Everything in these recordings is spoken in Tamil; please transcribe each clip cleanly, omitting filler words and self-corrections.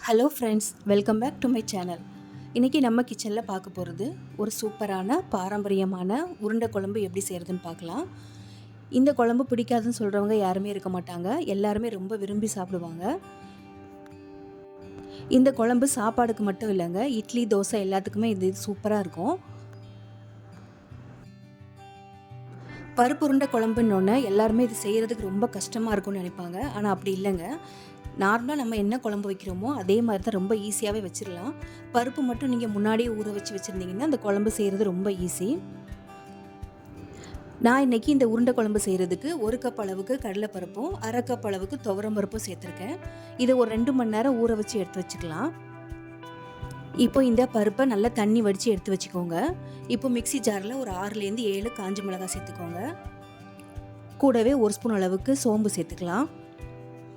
Hello friends, welcome back to my channel. இன்றைக்கி நம்ம கிச்சனில் பார்க்க போகிறது ஒரு சூப்பரான பாரம்பரியமான உருண்டை குழம்பு எப்படி செய்கிறதுன்னு பார்க்கலாம். இந்த குழம்பு பிடிக்காதுன்னு சொல்கிறவங்க யாருமே இருக்க மாட்டாங்க. எல்லாருமே ரொம்ப விரும்பி சாப்பிடுவாங்க. இந்த குழம்பு சாப்பாடுக்கு மட்டும் இல்லைங்க, இட்லி தோசை எல்லாத்துக்குமே இது சூப்பராக இருக்கும். பருப்பு உருண்டை குழம்புன்னொன்னே எல்லாருமே இது செய்கிறதுக்கு ரொம்ப கஷ்டமாக இருக்கும்னு நினைப்பாங்க. ஆனால் அப்படி இல்லைங்க. நார்மலாக நம்ம என்ன குழம்பு வைக்கிறோமோ அதே மாதிரி தான் ரொம்ப ஈஸியாகவே வச்சிடலாம். பருப்பு மட்டும் நீங்கள் முன்னாடியே ஊற வச்சுருந்தீங்கன்னா அந்த குழம்பு செய்கிறது ரொம்ப ஈஸி. நான் இன்றைக்கி இந்த உருண்டை குழம்பு செய்கிறதுக்கு 1 கப் அளவுக்கு கடலைப்பருப்பும் 1/2 கப் அளவுக்கு துவரம் பருப்பும் சேர்த்துருக்கேன். இதை ஒரு 2 மணி நேரம் ஊற வச்சு எடுத்து வச்சுக்கலாம். இப்போ இந்த பருப்பை நல்லா தண்ணி வடித்து எடுத்து வச்சுக்கோங்க. இப்போ மிக்ஸி ஜாரில் ஒரு 6லேருந்து 7 காஞ்ச மிளகாய் சேர்த்துக்கோங்க. கூடவே 1 ஸ்பூன் அளவுக்கு சோம்பு சேர்த்துக்கலாம்.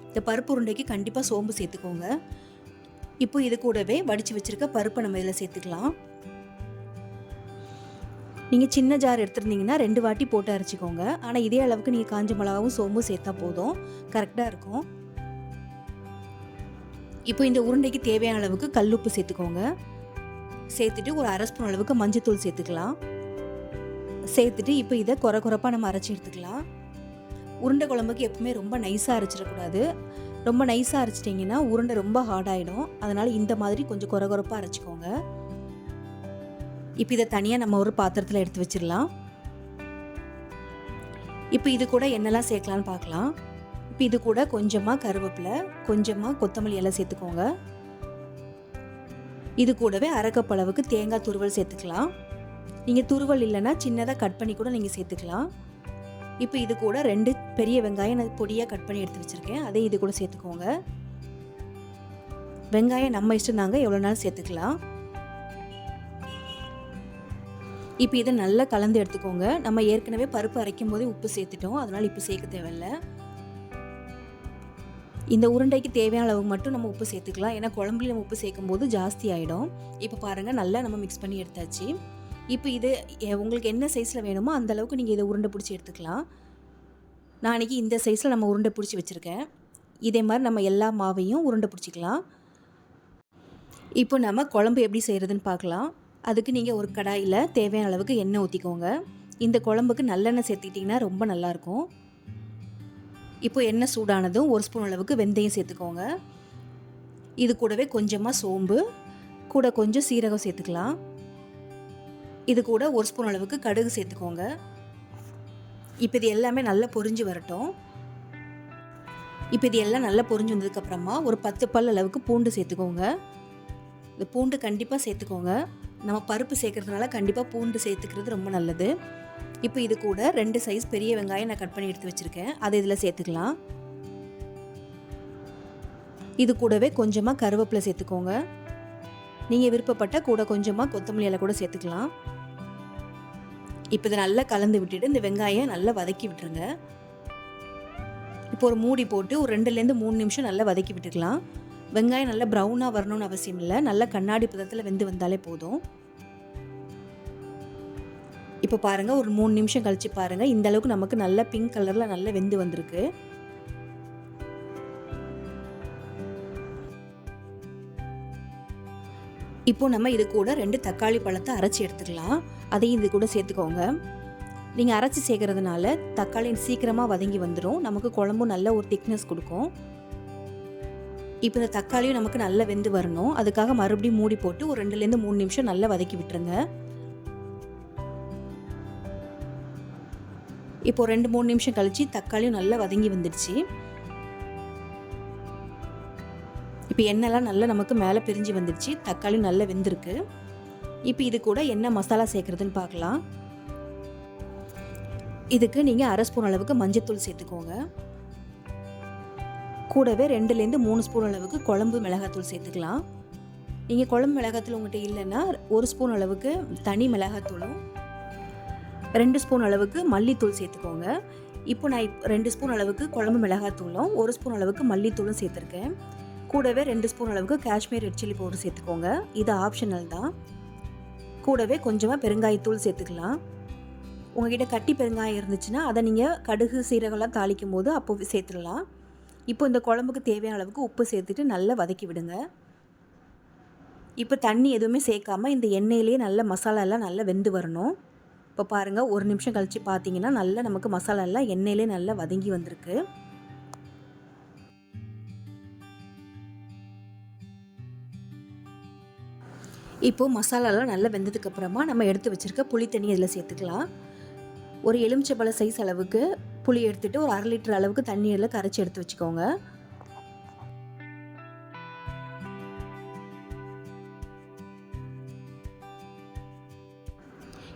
இந்த பருப்பு உருண்டைக்கு கண்டிப்பாக சோம்பு சேர்த்துக்கோங்க. இப்போ இது கூடவே வடித்து வச்சுருக்க பருப்பை நம்ம இதில் சேர்த்துக்கலாம். நீங்கள் சின்ன ஜார் எடுத்துருந்தீங்கன்னா 2 வாட்டி போட்டு அரைச்சிக்கோங்க. ஆனால் இதே அளவுக்கு நீங்கள் காஞ்ச மிளகாவும் சோம்பும் சேர்த்தா போதும், கரெக்டாக இருக்கும். இப்போ இந்த உருண்டைக்கு தேவையான அளவுக்கு கல்லுப்பு சேர்த்துக்கோங்க. சேர்த்துட்டு ஒரு 1/2 ஸ்பூன் அளவுக்கு மஞ்சத்தூள் சேர்த்துக்கலாம். சேர்த்துட்டு இப்போ இதை குறைப்பாக நம்ம அரைச்சி எடுத்துக்கலாம். உருண்டை குழம்புக்கு எப்பவுமே ரொம்ப நைஸாக அரைச்சிடக்கூடாது. ரொம்ப நைஸாக அரைச்சிட்டிங்கன்னா உருண்டை ரொம்ப ஹார்டாகிடும். அதனால் இந்த மாதிரி கொஞ்சம் குறைப்பாக அரைச்சிக்கோங்க. இப்போ இதை தனியாக நம்ம ஒரு பாத்திரத்தில் எடுத்து வச்சிடலாம். இப்போ இது கூட என்னெல்லாம் சேர்க்கலான்னு பார்க்கலாம். இப்போ இது கூட கொஞ்சமாக கருவேப்பிலை, கொஞ்சமாக கொத்தமல்லி எல்லாம் சேர்த்துக்கோங்க. இது கூடவே 1/2 கப் அளவுக்கு தேங்காய் துருவல் சேர்த்துக்கலாம். நீங்கள் துருவல் இல்லைன்னா சின்னதாக கட் பண்ணி கூட நீங்கள் சேர்த்துக்கலாம். இப்போ இது கூட 2 பெரிய வெங்காயம் நான் பொடியாக கட் பண்ணி எடுத்து வச்சுருக்கேன். அதே இது கூட சேர்த்துக்கோங்க. வெங்காயம் நம்ம இஷ்டம் தாங்க, எவ்வளோ நாள் சேர்த்துக்கலாம். இப்போ இதை நல்லா கலந்து எடுத்துக்கோங்க. நம்ம ஏற்கனவே பருப்பு அரைக்கும் போதே உப்பு சேர்த்துட்டோம், அதனால் இப்போ சேர்க்க தேவையில்லை. இந்த உருண்டைக்கு தேவையான அளவு மட்டும் நம்ம உப்பு சேர்த்துக்கலாம். ஏன்னா குழம்புல நம்ம உப்பு சேர்க்கும் போது ஜாஸ்தி ஆகிடும். இப்போ பாருங்கள், நல்லா நம்ம மிக்ஸ் பண்ணி எடுத்தாச்சு. இப்போ இது உங்களுக்கு என்ன சைஸில் வேணுமோ அந்த அளவுக்கு நீங்கள் இதை உருண்டை பிடிச்சி எடுத்துக்கலாம். நான் அன்றைக்கி இந்த சைஸில் நம்ம உருண்டை பிடிச்சி வச்சுருக்கேன். இதே மாதிரி நம்ம எல்லா மாவையும் உருண்டை பிடிச்சிக்கலாம். இப்போ நம்ம குழம்பு எப்படி செய்கிறதுன்னு பார்க்கலாம். அதுக்கு நீங்கள் ஒரு கடாயில் தேவையான அளவுக்கு எண்ணெய் ஊற்றிக்கோங்க. இந்த குழம்புக்கு நல்லெண்ணெய் சேர்த்துக்கிட்டிங்கன்னா ரொம்ப நல்லாயிருக்கும். இப்போ எண்ணெய் சூடானதும் 1 ஸ்பூன் அளவுக்கு வெந்தயம் சேர்த்துக்கோங்க. இது கூடவே கொஞ்சமாக சோம்பு, கூட கொஞ்சம் சீரகம் சேர்த்துக்கலாம். இது கூட 1 ஸ்பூன் அளவுக்கு கடுகு சேர்த்துக்கோங்க. இப்போ இது எல்லாமே நல்லா பொரிஞ்சு வரட்டும். இப்போ இது எல்லாம் நல்லா பொரிஞ்சு வந்ததுக்கப்புறமா ஒரு 10 பல் அளவுக்கு பூண்டு சேர்த்துக்கோங்க. இந்த பூண்டு கண்டிப்பாக சேர்த்துக்கோங்க. நம்ம பருப்பு சேர்க்கறதுனால கண்டிப்பாக பூண்டு சேர்த்துக்கிறது ரொம்ப நல்லது. இப்போ இது கூட 2 சைஸ் பெரிய வெங்காயம் நான் கட் பண்ணி எடுத்து வச்சுருக்கேன். அதை இதில் சேர்த்துக்கலாம். இது கூடவே கொஞ்சமாக கருவேப்பிலை சேர்த்துக்கோங்க. நீங்கள் விருப்பப்பட்ட கூட கொஞ்சமாக கொத்தமல்லி இலை கூட சேர்த்துக்கலாம். இப்போ இதை நல்லா கலந்து விட்டுட்டு இந்த வெங்காயம் நல்லா வதக்கி விட்டுருங்க. இப்போ ஒரு மூடி போட்டு ஒரு 2லேருந்து 3 நிமிஷம் நல்லா வதக்கி விட்டுக்கலாம். வெங்காயம் நல்லா ப்ரௌனாக வரணும்னு அவசியம் இல்லை, நல்லா கண்ணாடி பதத்தில் வெந்து வந்தாலே போதும். இப்போ பாருங்கள், ஒரு 3 நிமிஷம் கழித்து பாருங்கள், இந்த அளவுக்கு நமக்கு நல்லா பிங்க் கலரில் நல்லா வெந்து வந்திருக்கு. இப்போ நம்ம இது கூட 2 தக்காளி பழத்தை அரைச்சி எடுத்துக்கலாம். அதையும் இது கூட சேர்த்துக்கோங்க. நீங்கள் அரைச்சி சேர்க்கறதுனால தக்காளி சீக்கிரமாக வதங்கி வந்துடும். நமக்கு குழம்பும் நல்ல ஒரு திக்னஸ் கொடுக்கும். இப்போ இந்த தக்காளியும் நமக்கு நல்லா வெந்து வரணும். அதுக்காக மறுபடியும் மூடி போட்டு ஒரு 2லேருந்து 3 நிமிஷம் நல்லா வதக்கி விட்டுருங்க. இப்போ 2-3 நிமிஷம் கழித்து தக்காளியும் நல்லா வதங்கி வந்துடுச்சு. இப்போ எண்ணெய்லாம் நல்லா நமக்கு மேலே பிரிஞ்சு வந்துடுச்சு. தக்காளி நல்லா வெந்திருக்கு. இப்போ இது கூட என்ன மசாலா சேர்க்குறதுன்னு பார்க்கலாம். இதுக்கு நீங்கள் 1/2 ஸ்பூன் அளவுக்கு மஞ்சத்தூள் சேர்த்துக்கோங்க. கூடவே 2லேருந்து 3 ஸ்பூன் அளவுக்கு குழம்பு மிளகாத்தூள் சேர்த்துக்கலாம். நீங்கள் குழம்பு மிளகாத்தூள் உங்கள்கிட்ட இல்லைன்னா 1 ஸ்பூன் அளவுக்கு தனி மிளகாத்தூளும் 2 ஸ்பூன் அளவுக்கு மல்லித்தூள் சேர்த்துக்கோங்க. இப்போ நான் 2 ஸ்பூன் அளவுக்கு குழம்பு மிளகாத்தூளும் 1 ஸ்பூன் அளவுக்கு மல்லித்தூளும் சேர்த்துருக்கேன். கூடவே 2 ஸ்பூன் அளவுக்கு காஷ்மீர் ரெட் சில்லி பவுடர் சேர்த்துக்கோங்க. இது ஆப்ஷனல் தான். கூடவே கொஞ்சமாக பெருங்காயத்தூள் சேர்த்துக்கலாம். உங்ககிட்ட கட்டி பெருங்காயம் இருந்துச்சுன்னா அதை நீங்கள் கடுகு சீரகம்லாம் தாளிக்கும் போது அப்போ சேர்த்துடலாம். இப்போ இந்த குழம்புக்கு தேவையான அளவுக்கு உப்பு சேர்த்துட்டு நல்லா வதக்கி விடுங்க. இப்போ தண்ணி எதுவுமே சேர்க்காம இந்த எண்ணெயிலேயே நல்ல மசாலாலாம் நல்லா வெந்து வரணும். இப்போ பாருங்கள், ஒரு நிமிஷம் கழித்து பார்த்தீங்கன்னா நல்லா நமக்கு மசாலாலாம் எண்ணெயிலே நல்லா வதங்கி வந்திருக்கு. இப்போது மசாலாலாம் நல்லா வெந்ததுக்கப்புறமா நம்ம எடுத்து வச்சுருக்க புளி தண்ணி இதில் சேர்த்துக்கலாம். ஒரு எலுமிச்சைப்பழ சைஸ் அளவுக்கு புளி எடுத்துகிட்டு ஒரு 1/2 லிட்டர் அளவுக்கு தண்ணீரில் கரைச்சி எடுத்து வச்சுக்கோங்க.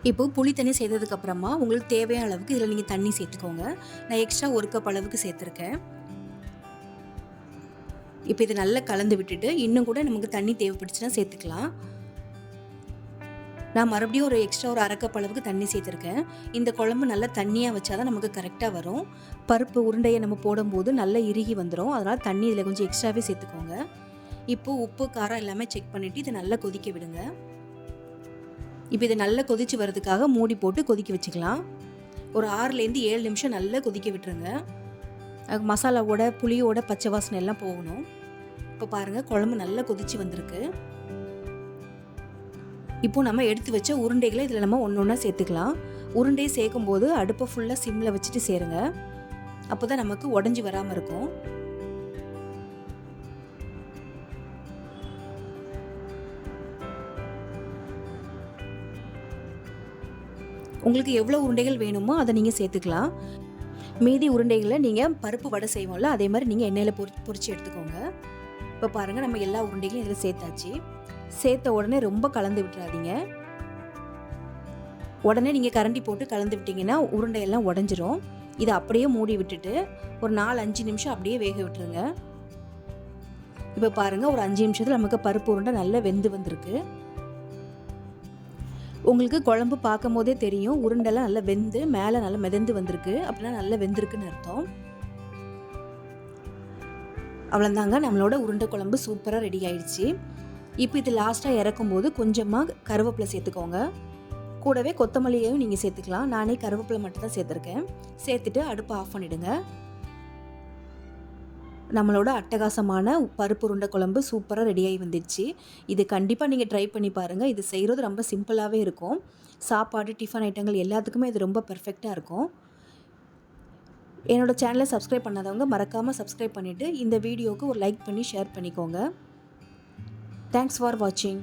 இப்போது புளி தண்ணி சேர்த்ததுக்கப்புறமா உங்களுக்கு தேவையான அளவுக்கு இதில் நீங்கள் தண்ணி சேர்த்துக்கோங்க. நான் எக்ஸ்ட்ரா 1 கப் அளவுக்கு சேர்த்துருக்கேன். இப்போ இதை நல்லா கலந்து விட்டுட்டு இன்னும் கூட நமக்கு தண்ணி தேவைப்பட்டுச்சுன்னா சேர்த்துக்கலாம். நான் மறுபடியும் ஒரு எக்ஸ்ட்ரா ஒரு 1/2 கப் அளவுக்கு தண்ணி சேர்த்துருக்கேன். இந்த குழம்பு நல்லா தண்ணியாக வச்சா தான் நமக்கு கரெக்டாக வரும். பருப்பு உருண்டையை நம்ம போடும்போது நல்லா இறுகி வந்துடும். அதனால் தண்ணி இதில் கொஞ்சம் எக்ஸ்ட்ராவே சேர்த்துக்கோங்க. இப்போது உப்பு காரம் எல்லாமே செக் பண்ணிவிட்டு இதை நல்லா கொதிக்க விடுங்க. இப்போ இதை நல்லா கொதித்து வரதுக்காக மூடி போட்டு கொதிக்க வச்சுக்கலாம். ஒரு 6லேருந்து 7 நிமிஷம் நல்லா கொதிக்க விட்டுருங்க. மசாலாவோட புளியோட பச்சை வாசனை எல்லாம் போகணும். இப்போ பாருங்கள், குழம்பு நல்லா கொதித்து வந்திருக்கு. இப்போது நம்ம எடுத்து வச்ச உருண்டைகளை இதில் நம்ம ஒன்று ஒன்றா சேர்த்துக்கலாம். உருண்டையை சேர்க்கும்போது அடுப்பை ஃபுல்லாக சிம்மில் வச்சுட்டு சேருங்க. அப்போ தான் நமக்கு உடஞ்சி வராமல் இருக்கும். உங்களுக்கு எவ்வளோ உருண்டைகள் வேணுமோ அதை நீங்கள் சேர்த்துக்கலாம். மீதி உருண்டைகளை நீங்கள் பருப்பு வடை செய்வோம்ல, அதே மாதிரி நீங்கள் எண்ணெயில் பொரிச்சு எடுத்துக்கோங்க. இப்போ பாருங்கள், நம்ம எல்லா உருண்டைகளையும் இதில் சேர்த்தாச்சு. சேர்த்த உடனே ரொம்ப கலந்து விட்டுறாதீங்க. உடனே நீங்கள் கரண்டி போட்டு கலந்து விட்டிங்கன்னா உருண்டையெல்லாம் உடஞ்சிரும். இதை அப்படியே மூடி விட்டுட்டு ஒரு 4-5 நிமிஷம் அப்படியே வேக விட்டுருங்க. இப்போ பாருங்கள், ஒரு 5 நிமிஷத்தில் நமக்கு பருப்பு உருண்டை நல்லா வெந்து வந்திருக்கு. உங்களுக்கு குழம்பு பார்க்கும் போதே தெரியும், உருண்டெல்லாம் நல்லா வெந்து மேலே நல்லா மிதந்து வந்திருக்கு. அப்படின்னா நல்லா வெந்திருக்குன்னு அர்த்தம். அவ்வளோதாங்க, நம்மளோட உருண்டை குழம்பு சூப்பராக ரெடி ஆயிடுச்சு. இப்போ இது லாஸ்ட்டாக இறக்கும்போது கொஞ்சமாக கருவேப்பிலை சேர்த்துக்கோங்க. கூடவே கொத்தமல்லியையும் நீங்கள் சேர்த்துக்கலாம். நானே கருவேப்பிலை மட்டும் தான் சேர்த்துருக்கேன். சேர்த்துட்டு அடுப்பை ஆஃப் பண்ணிவிடுங்க. நம்மளோட அட்டகாசமான பருப்பு உருண்டை குழம்பு சூப்பராக ரெடியாகி வந்துடுச்சு. இது கண்டிப்பாக நீங்கள் ட்ரை பண்ணி பாருங்கள். இது செய்கிறது ரொம்ப சிம்பிளாகவே இருக்கும். சாப்பாடு, டிஃபன் ஐட்டங்கள் எல்லாத்துக்குமே இது ரொம்ப பெர்ஃபெக்டாக இருக்கும். என்னோடய சேனலை சப்ஸ்கிரைப் பண்ணாதவங்க மறக்காமல் சப்ஸ்கிரைப் பண்ணிவிட்டு இந்த வீடியோவுக்கு ஒரு லைக் பண்ணி ஷேர் பண்ணிக்கோங்க. தேங்க்ஸ் ஃபார் வாட்சிங்.